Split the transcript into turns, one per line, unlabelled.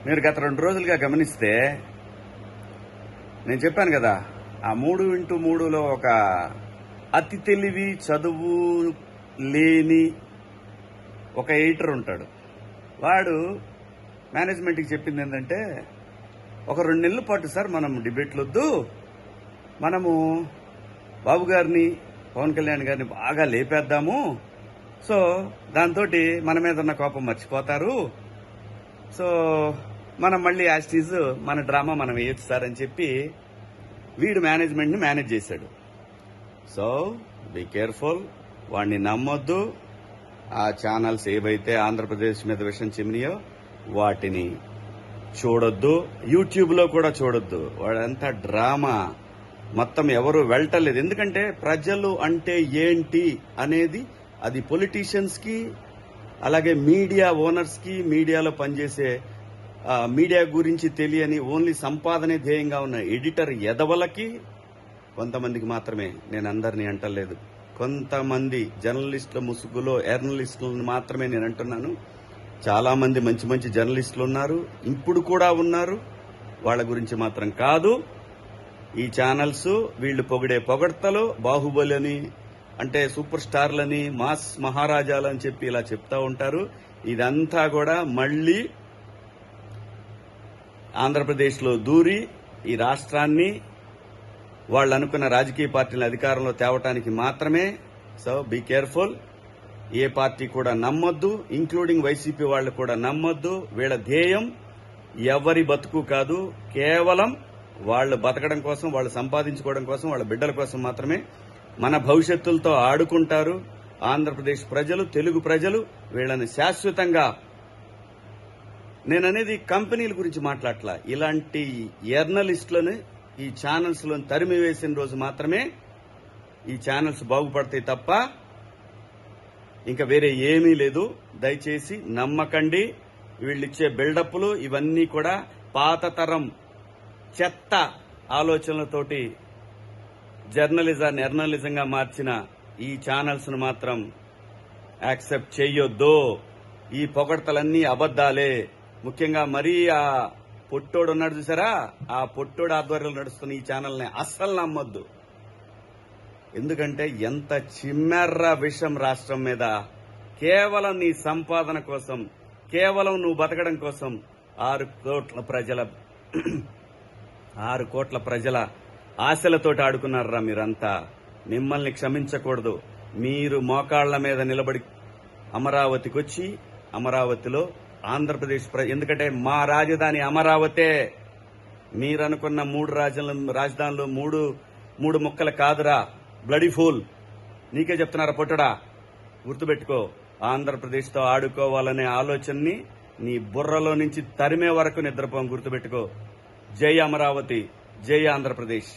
మీరు గత 2 రోజులుగా గమనిస్తే నేను చెప్పాను కదా, ఆ 3x3లో ఒక అతి తెలివి చదువు లేని ఒక ఎడిటర్ ఉంటాడు. వాడు మేనేజ్మెంట్కి చెప్పింది ఏంటంటే, ఒక 2 నెలల పాటు సార్ మనం డిబేట్లు వద్దు, మనము బాబు గారిని పవన్ కళ్యాణ్ గారిని బాగా లేపేద్దాము, సో దాంతో మన మీద ఉన్న కోపం మర్చిపోతారు, సో మనం మళ్ళీ యాస్టీజ్ మన డ్రామా మనం వేయొచ్చు సార్ అని చెప్పి వీడు మేనేజ్మెంట్ని మేనేజ్ చేశాడు. సో బీ కేర్ఫుల్, వాడిని నమ్మొద్దు. ఆ ఛానల్స్ ఏవైతే ఆంధ్రప్రదేశ్ మీద విషయం చిమ్మినాయో వాటిని చూడొద్దు, యూట్యూబ్లో కూడా చూడొద్దు. వాడంతా డ్రామా, మొత్తం ఎవరు వెళ్ళటలేదు. ఎందుకంటే ప్రజలు అంటే ఏంటి అనేది అది పొలిటీషియన్స్ కి, అలాగే మీడియా ఓనర్స్ కి, మీడియాలో పనిచేసే మీడియా గురించి తెలియని ఓన్లీ సంపాదనే ధ్యేయంగా ఉన్న ఎడిటర్ ఎదవలకి కొంతమందికి మాత్రమే, నేను అందరినీ అంటలేదు, కొంతమంది జర్నలిస్టుల ముసుగులో ఎర్నలిస్టులను మాత్రమే నేను అంటున్నాను. చాలా మంది మంచి మంచి జర్నలిస్టులు ఉన్నారు, ఇప్పుడు కూడా ఉన్నారు, వాళ్ళ గురించి మాత్రం కాదు. ఈ ఛానల్స్ వీళ్ళు పొగిడే పొగడ్తలు, బాహుబలి అంటే సూపర్ స్టార్లని, మాస్ మహారాజాలు అని చెప్పి ఇలా చెప్తా ఉంటారు. ఇదంతా కూడా మళ్లీ ఆంధ్రప్రదేశ్లో దూరి ఈ రాష్ట్రాన్ని వాళ్ళు అనుకున్న రాజకీయ పార్టీల అధికారంలో తేవటానికి మాత్రమే. సో బీ కేర్ఫుల్, ఏ పార్టీ కూడా నమ్మొద్దు, ఇంక్లూడింగ్ వైసీపీ వాళ్ళు కూడా నమ్మొద్దు. వీళ్ళ ధ్యేయం ఎవరి బతుకు కాదు, కేవలం వాళ్ళు బతకడం కోసం, వాళ్ళు సంపాదించుకోవడం కోసం, వాళ్ళ బిడ్డల కోసం మాత్రమే. మన భవిష్యత్తులతో ఆడుకుంటారు. ఆంధ్రప్రదేశ్ ప్రజలు, తెలుగు ప్రజలు వీళ్ళని శాశ్వతంగా, నేననేది కంపెనీల గురించి మాట్లాడట్లా, ఇలాంటి జర్నలిస్టులను ఈ ఛానల్స్ లో తరిమి వేసిన రోజు మాత్రమే ఈ ఛానల్స్ బాగుపడతాయి తప్ప ఇంకా వేరే ఏమీ లేదు. దయచేసి నమ్మకండి. వీళ్ళిచ్చే బిల్డప్లు ఇవన్నీ కూడా పాత తరం చెత్త ఆలోచనలతోటి జర్నలిజాన్ని ఎర్నలిజంగా మార్చిన ఈ ఛానల్స్ ను మాత్రం యాక్సెప్ట్ చేయొద్దు. ఈ పొగడ్తలన్నీ అబద్దాలే. ముఖ్యంగా మరీ ఆ పొట్టోడు ఉన్నాడు చూసారా, ఆ పొట్టోడు ఆధ్వర్యంలో నడుస్తున్న ఈ ఛానల్ని అస్సలు నమ్మొద్దు. ఎందుకంటే ఎంత చిమ్మెర్ర విషం రాష్ట్రం మీద, కేవలం నీ సంపాదన కోసం, కేవలం నువ్వు బతకడం కోసం 6 కోట్ల ప్రజల ఆశలతోటి ఆడుకున్నారా మీరంతా. మిమ్మల్ని క్షమించకూడదు. మీరు మోకాళ్ల మీద నిలబడి అమరావతికి వచ్చి, అమరావతిలో ఆంధ్రప్రదేశ్ ఎందుకంటే మా రాజధాని అమరావతే. మీరనుకున్న 3 రాజధానులు 3 ముక్కలు కాదురా, బ్లడీ ఫూల్. నీకే చెప్తున్నారా పొట్టడా, గుర్తుపెట్టుకో. ఆంధ్రప్రదేశ్తో ఆడుకోవాలనే ఆలోచనని నీ బుర్రలో నుంచి తరిమే వరకు నిద్రపోం, గుర్తుపెట్టుకో. జై అమరావతి, జై ఆంధ్రప్రదేశ్.